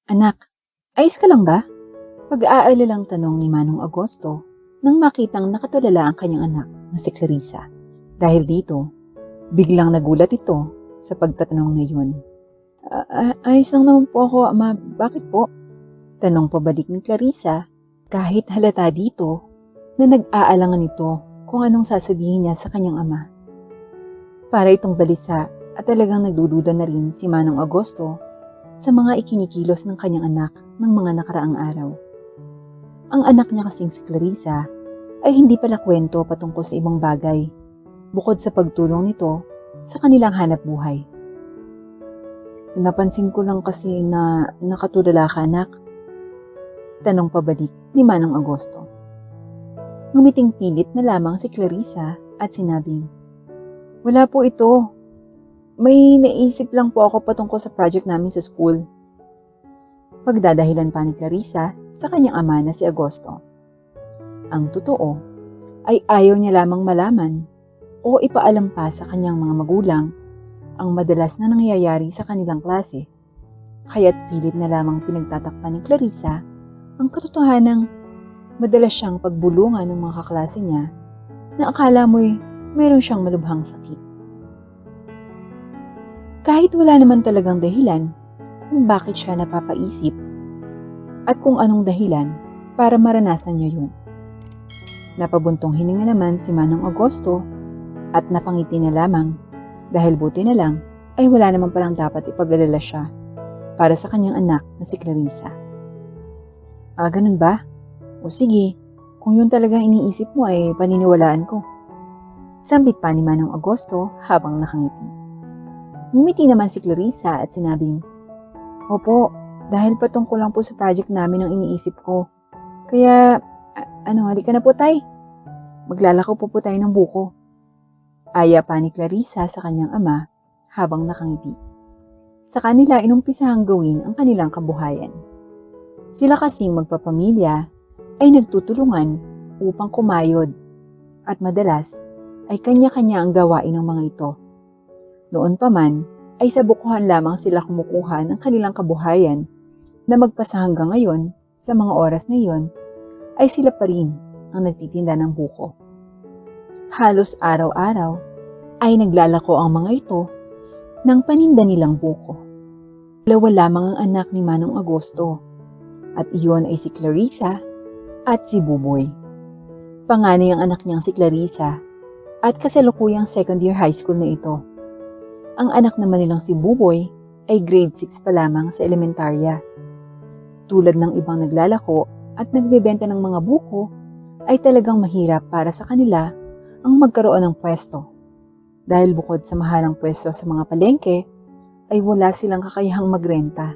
Anak, ayos ka lang ba? Pag-aalalang tanong ni Manong Agosto nang makitang nakatulala ang kanyang anak na si Clarissa. Dahil dito, biglang nagulat ito sa pagtatanong na yun. Ayos lang naman po ako, Ama. Bakit po? Tanong pabalik ni Clarissa kahit halata dito na nag-aalangan ito kung anong sasabihin niya sa kanyang ama. Para itong balisa at talagang nagdududa na rin si Manong Agosto sa mga ikinikilos ng kanyang anak ng mga nakaraang araw. Ang anak niya kasing si Clarissa ay hindi pala kwento patungkol sa ibang bagay, bukod sa pagtulong nito sa kanilang hanap buhay. Napansin ko lang kasi na nakatulala ka, anak. Tanong pabalik ni Manong Agosto. Ngumiting pilit na lamang si Clarissa at sinabing, "Wala po ito. May naisip lang po ako patungkol sa project namin sa school." Pagdadahilan pa ni Clarissa sa kanyang ama na si Agosto. Ang totoo ay ayaw niya lamang malaman o ipaalam pa sa kanyang mga magulang ang madalas na nangyayari sa kanilang klase. Kaya't pilit na lamang pinagtatakpan ni Clarissa ang katotohanang madalas siyang pagbulungan ng mga kaklase niya na akala mo'y mayroon siyang malubhang sakit. Kahit wala naman talagang dahilan kung bakit siya napapaisip at kung anong dahilan para maranasan niya yun. Napabuntong hininga naman si Manong Agosto at napangiti na lamang dahil buti na lang ay wala naman palang dapat ipag-alala siya para sa kanyang anak na si Clarissa. Ganun ba? O sige, kung yun talagang iniisip mo ay paniniwalaan ko. Sambit pa ni Manong Agosto habang nakangiti. Ngumiti naman si Clarissa at sinabing, "Opo, dahil patungkol lang po sa project namin ang iniisip ko. Kaya, halika na po tay. Maglalakaw po tayo ng buko." Aya pa ni Clarissa sa kanyang ama habang nakangiti. Sa kanila inumpisahang gawin ang kanilang kabuhayan. Sila kasing magpapamilya ay nagtutulungan upang kumayod at madalas ay kanya-kanya ang gawain ng mga ito. Noon pa man ay sa bukuhan lamang sila kumukuha ng kanilang kabuhayan na magpasa hanggang ngayon sa mga oras na iyon ay sila pa rin ang nagtitinda ng buko. Halos araw-araw ay naglalako ang mga ito ng paninda nilang buko. Dalawa lamang ang anak ni Manong Agosto at iyon ay si Clarissa at si Buboy. Panganay ang anak niyang si Clarissa at kasalukuyang second year high school na ito. Ang anak naman nilang si Buboy ay grade 6 pa lamang sa elementarya. Tulad ng ibang naglalako at nagbebenta ng mga buko ay talagang mahirap para sa kanila ang magkaroon ng pwesto. Dahil bukod sa mahalang pwesto sa mga palengke, ay wala silang kakayahang magrenta.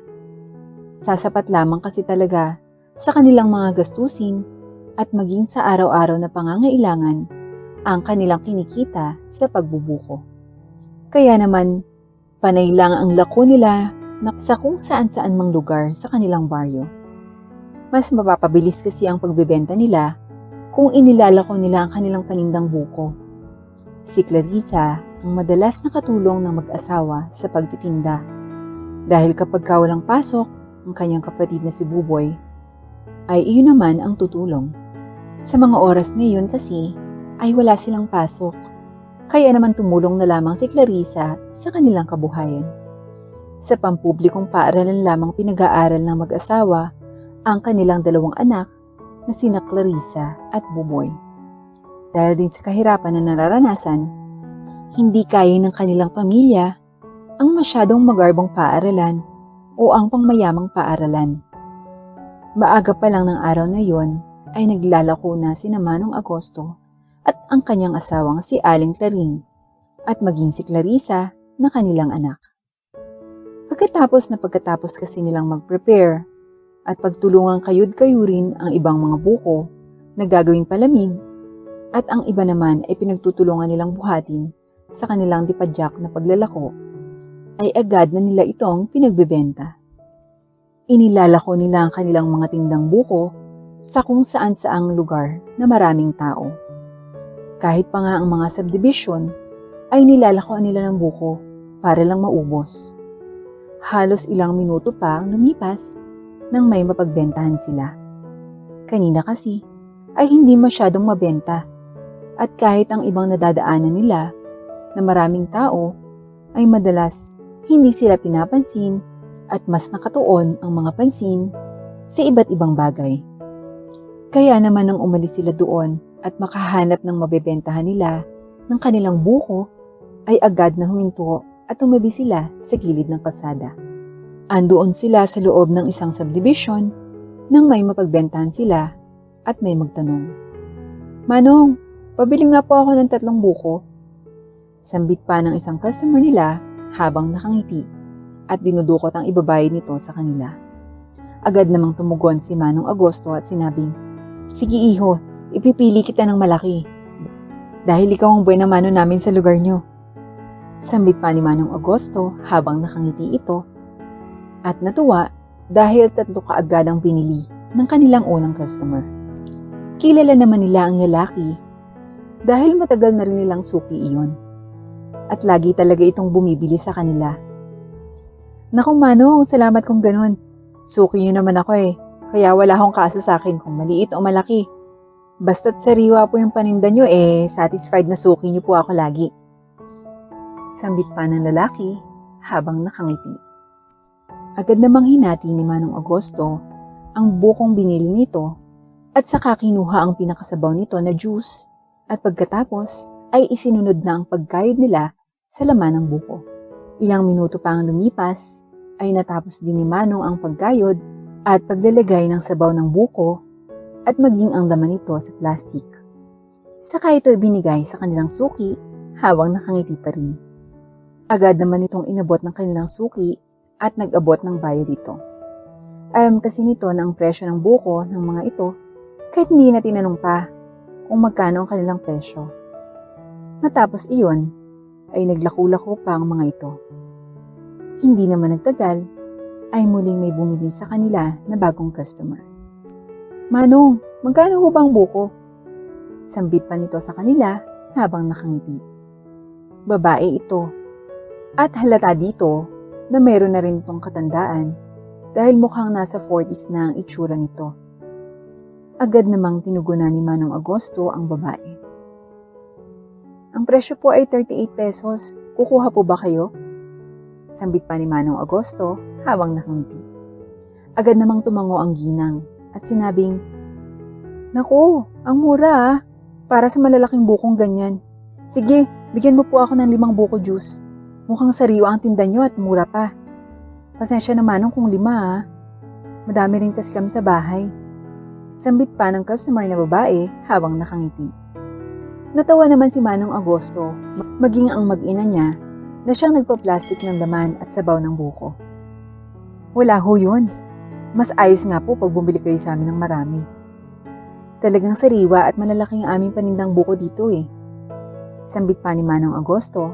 Sasapat lamang kasi talaga sa kanilang mga gastusin at maging sa araw-araw na pangangailangan ang kanilang kinikita sa pagbubuko. Kaya naman, panay lang ang lako nila na sa kung saan-saan mang lugar sa kanilang baryo. Mas mapapabilis kasi ang pagbebenta nila kung inilalako nila ang kanilang panindang buko. Si Clarissa ang madalas nakatulong ng mag-asawa sa pagtitinda. Dahil kapag walang pasok ang kanyang kapatid na si Buboy, ay iyon naman ang tutulong. Sa mga oras na iyon kasi ay wala silang pasok. Kaya naman tumulong na lamang si Clarissa sa kanilang kabuhayan. Sa pampublikong paaralan lamang pinag-aaral ng mag-asawa ang kanilang dalawang anak na sina Clarissa at Buboy. Dahil din sa kahirapan na nararanasan, hindi kaya ng kanilang pamilya ang masyadong magarbong paaralan o ang pangmayamang paaralan. Maaga pa lang ng araw na yon ay naglalako na si Manong Agosto at ang kanyang asawang si Aling Claring at maging si Clarissa na kanilang anak. Pagkatapos kasi nilang mag-prepare at pagtulungang kayud-kayurin ang ibang mga buko na gagawing palamig at ang iba naman ay pinagtutulungan nilang buhatin sa kanilang dipadyak na paglalako, ay agad na nila itong pinagbebenta. Inilalako nila ang kanilang mga tindang buko sa kung saan-saang lugar na maraming tao. Kahit pa nga ang mga subdivision ay nilalakoan nila ng buko para lang maubos. Halos ilang minuto pa ang lumipas nang may mapagbentahan sila. Kanina kasi ay hindi masyadong mabenta at kahit ang ibang nadadaanan nila na maraming tao ay madalas hindi sila pinapansin at mas nakatuon ang mga pansin sa iba't ibang bagay. Kaya naman nang umalis sila doon at makahanap ng mabebentahan nila ng kanilang buko, ay agad na huminto at tumabi sila sa gilid ng kalsada. Andoon sila sa loob ng isang subdivision nang may mapagbentahan sila at may magtanong. "Manong, pabili nga po ako ng 3 buko." Sambit pa ng isang customer nila habang nakangiti at dinudukot ang ibabayad nito sa kanila. Agad namang tumugon si Manong Agosto at sinabing, "Sige iho, ipipili kita ng malaki. Dahil ikaw ang buena mano namin sa lugar nyo." Sambit pa ni Manong Agosto habang nakangiti ito at natuwa dahil 3 kaagad ang binili ng kanilang unang customer. Kilala naman nila ang lalaki dahil matagal na rin nilang suki iyon at lagi talaga itong bumibili sa kanila. "Naku Manong, salamat kung ganun. Suki nyo naman ako kaya wala akong kaasa sa akin kung maliit o malaki. Basta't sariwa po yung paninda nyo satisfied na suki nyo po ako lagi." Sambit pa ng lalaki habang nakangiti. Agad namang hinati ni Manong Agosto ang bukong binili nito at saka kinuha ang pinakasabaw nito na juice at pagkatapos ay isinunod na ang pagkayod nila sa laman ng buko. Ilang minuto pa ang lumipas ay natapos din ni Manong ang pagkayod at paglalagay ng sabaw ng buko at maging ang laman nito sa plastic. Saka ito ibinigay sa kanilang suki habang nakangiti pa rin. Agad naman itong inabot ng kanilang suki at nag-abot ng bayad dito. Alam kasi nito na ang presyo ng buko ng mga ito kahit hindi na tinanong pa kung magkano ang kanilang presyo. Matapos iyon ay naglako-lako pa ang mga ito. Hindi naman nagtagal ay muling may bumili sa kanila na bagong customer. "Manong, magkano ho bang buko?" Sambit pa nito sa kanila habang nakangiti. Babae ito at halata dito na meron na rin itong katandaan dahil mukhang nasa 40s na ang itsura nito. Agad namang tinugunan ni Manong Agosto ang babae. "Ang presyo po ay 38 pesos. Kukuha po ba kayo?" Sambit pa ni Manong Agosto habang nakangiti. Agad namang tumango ang ginang at sinabing, "Naku, ang mura para sa malalaking bukong ganyan. Sige, bigyan mo po ako ng 5 buko juice. Mukhang sariwa ang tinda nyo at mura pa. Pasensya na Manong kung 5 Madami rin kasi kami sa bahay." Sambit pa ng customer na babae habang nakangiti. Natawa naman si Manong Agosto, maging ang mag-ina niya na siyang nagpa-plastic ng laman at sabaw ng buko. "Wala ho yun. Mas ayos nga po pag bumili kayo sa amin ng marami. Talagang sariwa at malalaki ang aming panindang buko dito Sambit pa ni Manong Agosto,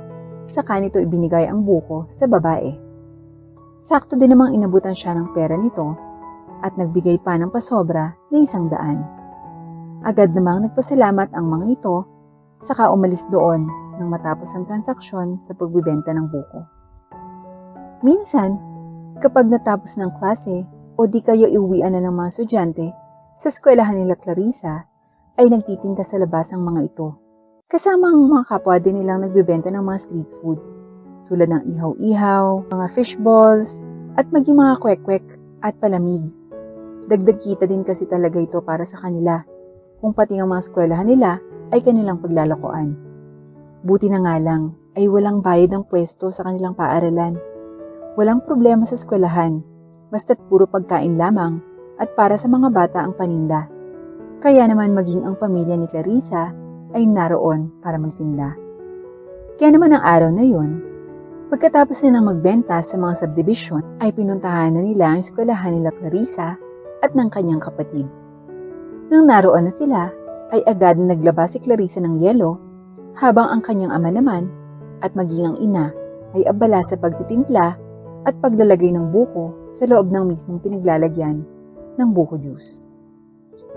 saka nito ibinigay ang buko sa babae. Sakto din namang inabutan siya ng pera nito at nagbigay pa ng pasobra na 100. Agad namang nagpasalamat ang mga ito, saka umalis doon nang matapos ang transaksyon sa pagbibenta ng buko. Minsan, kapag natapos ng klase o di kaya iuwian na ng mga estudyante, sa eskwelahan nila Clarissa ay nagtitinda sa labas ang mga ito. Kasama ang mga kapwa din nilang nagbibenta ng mga street food, tulad ng ihaw-ihaw, mga fish balls, at maging mga kwek-kwek at palamig. Dagdag kita din kasi talaga ito para sa kanila, kung pati ang mga eskwelahan nila ay kanilang paglalakoan. Buti na nga lang ay walang bayad ng pwesto sa kanilang paaralan. Walang problema sa eskwelahan, basta't puro pagkain lamang at para sa mga bata ang paninda. Kaya naman maging ang pamilya ni Clarissa ay naroon para magtinda. Kaya naman ang araw na yun, pagkatapos nilang magbenta sa mga subdivision, ay pinuntahan na nila ang eskwelahan nila Clarissa at ng kanyang kapatid. Nang naroon na sila, ay agad na naglaba si Clarissa ng yelo, habang ang kanyang ama naman at maging ang ina ay abala sa pagtitimpla at paglalagay ng buko sa loob ng mismong pinaglalagyan ng buko juice.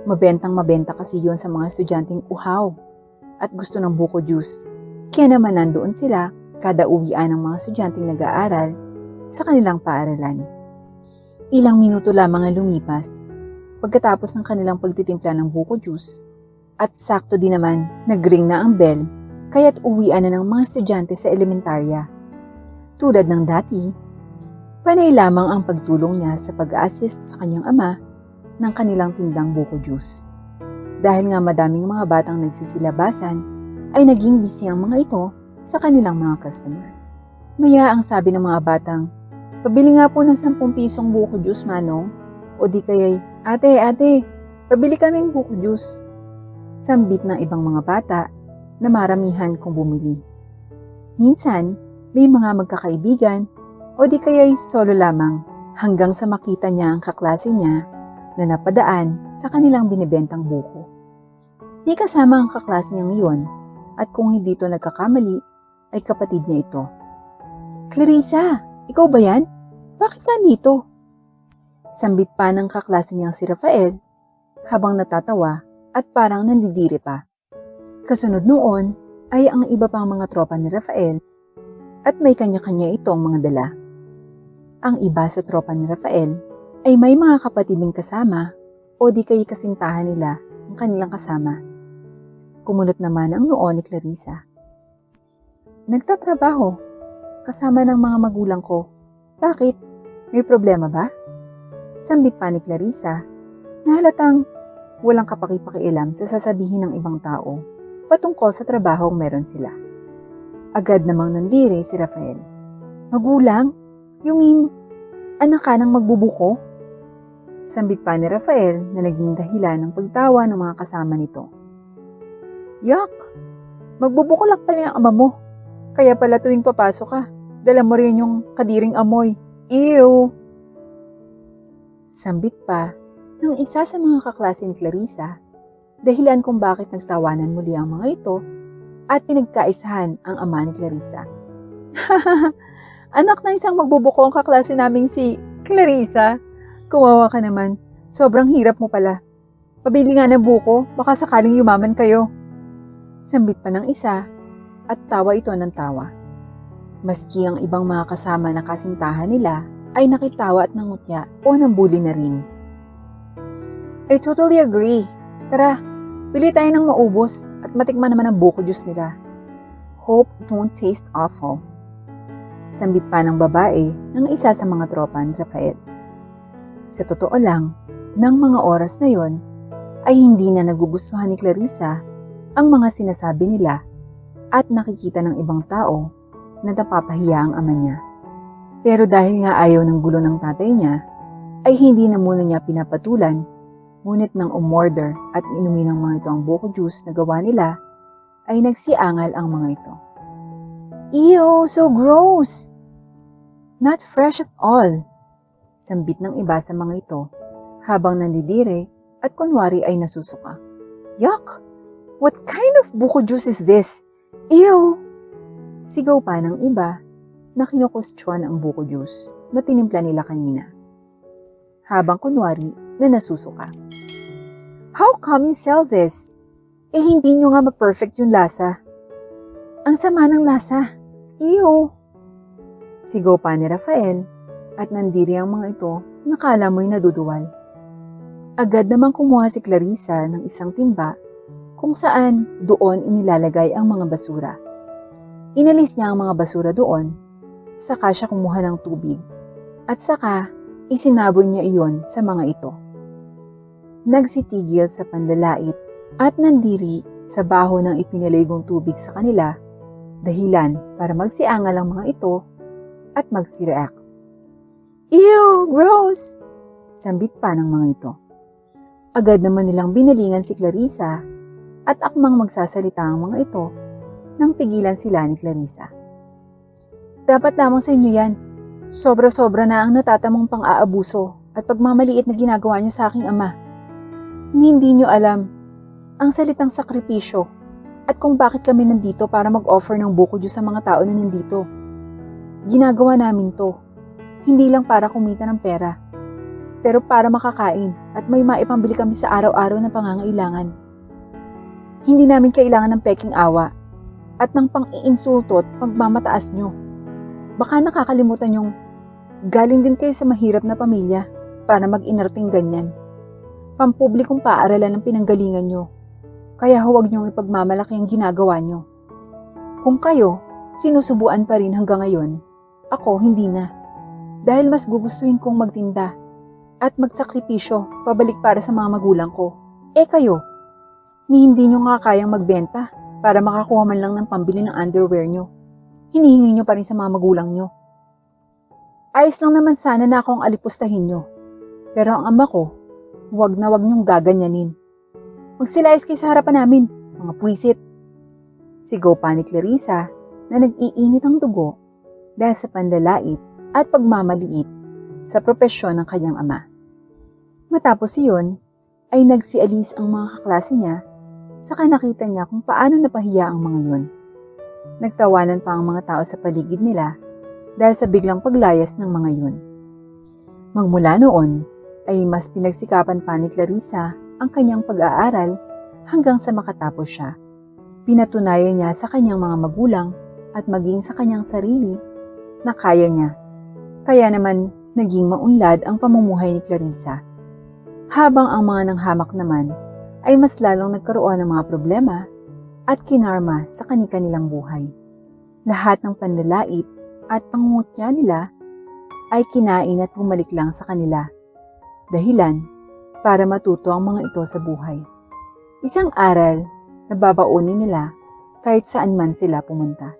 Mabentang mabenta kasi yon sa mga estudyanteng uhaw at gusto ng buko juice. Kaya naman nandoon sila kada uwian ng mga estudyanteng nag-aaral sa kanilang paaralan. Ilang minuto lamang ang lumipas pagkatapos ng kanilang pagtitimpla ng buko juice at sakto din naman nagring na ang bell kaya't uwian na ng mga estudyante sa elementarya. Tulad ng dati, panay lamang ang pagtulong niya sa pag-assist sa kanyang ama ng kanilang tindang buko juice. Dahil nga madaming mga batang nagsisilabasan, ay naging busy ang mga ito sa kanilang mga customer. Maya ang sabi ng mga batang, "Pabili nga po ng 10 pisong buko juice, Manong." O di kaya'y, ate, pabili kaming buko juice." Sambit ng ibang mga bata na maramihan kung bumili. Minsan, may mga magkakaibigan o di kaya'y solo lamang hanggang sa makita niya ang kaklase niya na napadaan sa kanilang binibentang buko. May kasama ang kaklase niyang iyon at kung hindi ito nagkakamali ay kapatid niya ito. "Clarissa, ikaw ba yan? Bakit ka dito?" Sambit pa ng kaklase niyang si Rafael habang natatawa at parang nandidiri pa. Kasunod noon ay ang iba pang mga tropa ni Rafael at may kanya-kanya itong mga dala. Ang iba sa tropa ni Rafael ay may mga kapatid ding kasama o di kay kasintahan nila ang kanilang kasama. Kumunot naman ang noo ni Clarissa. "Nagtatrabaho, kasama ng mga magulang ko. Bakit? May problema ba?" Sambit pa ni Clarissa na halatang walang kapaki-pakialam sa sasabihin ng ibang tao patungkol sa trabahong meron sila. Agad namang nandiri si Rafael. "Magulang? You mean, anak ka ng magbubuko?" Sambit pa ni Rafael na naging dahilan ng pagtawa ng mga kasama nito. "Yak! Magbubuko lang pala yung ama mo. Kaya pala tuwing papasok ka, dala mo rin yung kadiring amoy. Ew!" Sambit pa ng isa sa mga kaklase ni Clarissa, dahilan kung bakit nagtawanan muli ang mga ito at pinagkaisahan ang ama ni Clarissa. "Anak na isang magbubuko ang kaklase naming si Clarissa. Kumawa ka naman, sobrang hirap mo pala. Pabili nga ng buko, baka sakaling yumaman kayo." Sambit pa ng isa at tawa ito ng tawa. Maski ang ibang mga kasama na kasintahan nila ay nakitawa at nangutya o nambuli na rin. "I totally agree. Tara, pili tayo ng maubos at matikman naman ang buko juice nila. Hope it won't taste awful." Sambit pa ng babae ng isa sa mga tropa ni Rafael. Sa totoo lang, ng mga oras na yon ay hindi na nagugustuhan ni Clarissa ang mga sinasabi nila at nakikita ng ibang tao na napapahiya ang ama niya. Pero dahil nga ayaw ng gulo ng tatay niya, ay hindi na muna niya pinapatulan, ngunit nang umorder at inumin ng mga ito ang buko juice na gawa nila, ay nagsiangal ang mga ito. "Ew, so gross! Not fresh at all!" Sambit ng iba sa mga ito habang nandidire at kunwari ay nasusuka. "Yuck! What kind of buko juice is this? Ew!" Sigaw pa ng iba na kinukustyon ang buko juice na tinimpla nila kanina. Habang kunwari na nasusuka. "How come you sell this? Eh hindi nyo nga ma-perfect yung lasa. Ang sama ng lasa. Ew!" Sigaw pa ni Rafael at nandiri ang mga ito nakala mo'y naduduwal. Agad namang kumuha si Clarissa ng isang timba kung saan doon inilalagay ang mga basura. Inalis niya ang mga basura doon, saka siya kumuha ng tubig at saka isinabon niya iyon sa mga ito. Nagsitigil sa panlalait at nandiri sa baho ng ipinaligong tubig sa kanila, dahilan para magsiangal ang mga ito at magsireact. "Ew! Gross!" Sambit pa ng mga ito. Agad naman nilang binalingan si Clarissa at akmang magsasalita ang mga ito nang pigilan sila ni Clarissa. "Dapat lamang sa inyo yan. Sobra-sobra na ang natatamong pang-aabuso at pagmamaliit na ginagawa niyo sa aking ama. Hindi niyo alam ang salitang sakripisyo at kung bakit kami nandito para mag-offer ng buko juice sa mga tao na nandito. Ginagawa namin to, hindi lang para kumita ng pera, pero para makakain at may maipambili kami sa araw-araw na pangangailangan. Hindi namin kailangan ng peking awa at ng pang-iinsulto at pagmamataas nyo. Baka nakakalimutan yung galing din kayo sa mahirap na pamilya para mag-inerting ganyan. Pampublikong paaralan ang pinanggalingan nyo. Kaya huwag niyong ipagmamalaki ang ginagawa nyo. Kung kayo, sinusubuan pa rin hanggang ngayon, ako hindi na. Dahil mas gugustuhin kong magtinda at magsakripisyo pabalik para sa mga magulang ko. Kayo, ni hindi nyo nga kayang magbenta para makakuha man lang ng pambili ng underwear nyo. Hinihingi nyo pa rin sa mga magulang nyo. Ayos lang naman sana na akong alipustahin nyo. Pero ang ama ko, huwag na huwag nyong gaganyanin. Magsilayas kayo sa harapan namin, mga puwisit. Sigaw pa ni Clarissa na nag-iinit ang dugo dahil sa panlalait at pagmamaliit sa propesyon ng kanyang ama. Matapos iyon, ay nagsialis ang mga kaklase niya, saka nakita niya kung paano napahiya ang mga yun. Nagtawanan pa ang mga tao sa paligid nila dahil sa biglang paglayas ng mga yun. Magmula noon, ay mas pinagsikapan pa ni Clarissa ang kanyang pag-aaral hanggang sa makatapos siya. Pinatunayan niya sa kanyang mga magulang at maging sa kanyang sarili na kaya niya. Kaya naman naging maunlad ang pamumuhay ni Clarissa. Habang ang mga nanghamak naman ay mas lalong nagkaroon ng mga problema at kinarma sa kanilang buhay. Lahat ng panlalait at pangungutya nila ay kinain at bumalik lang sa kanila. Dahilan para matuto ang mga ito sa buhay. Isang aral na babaunin nila kahit saan man sila pumunta.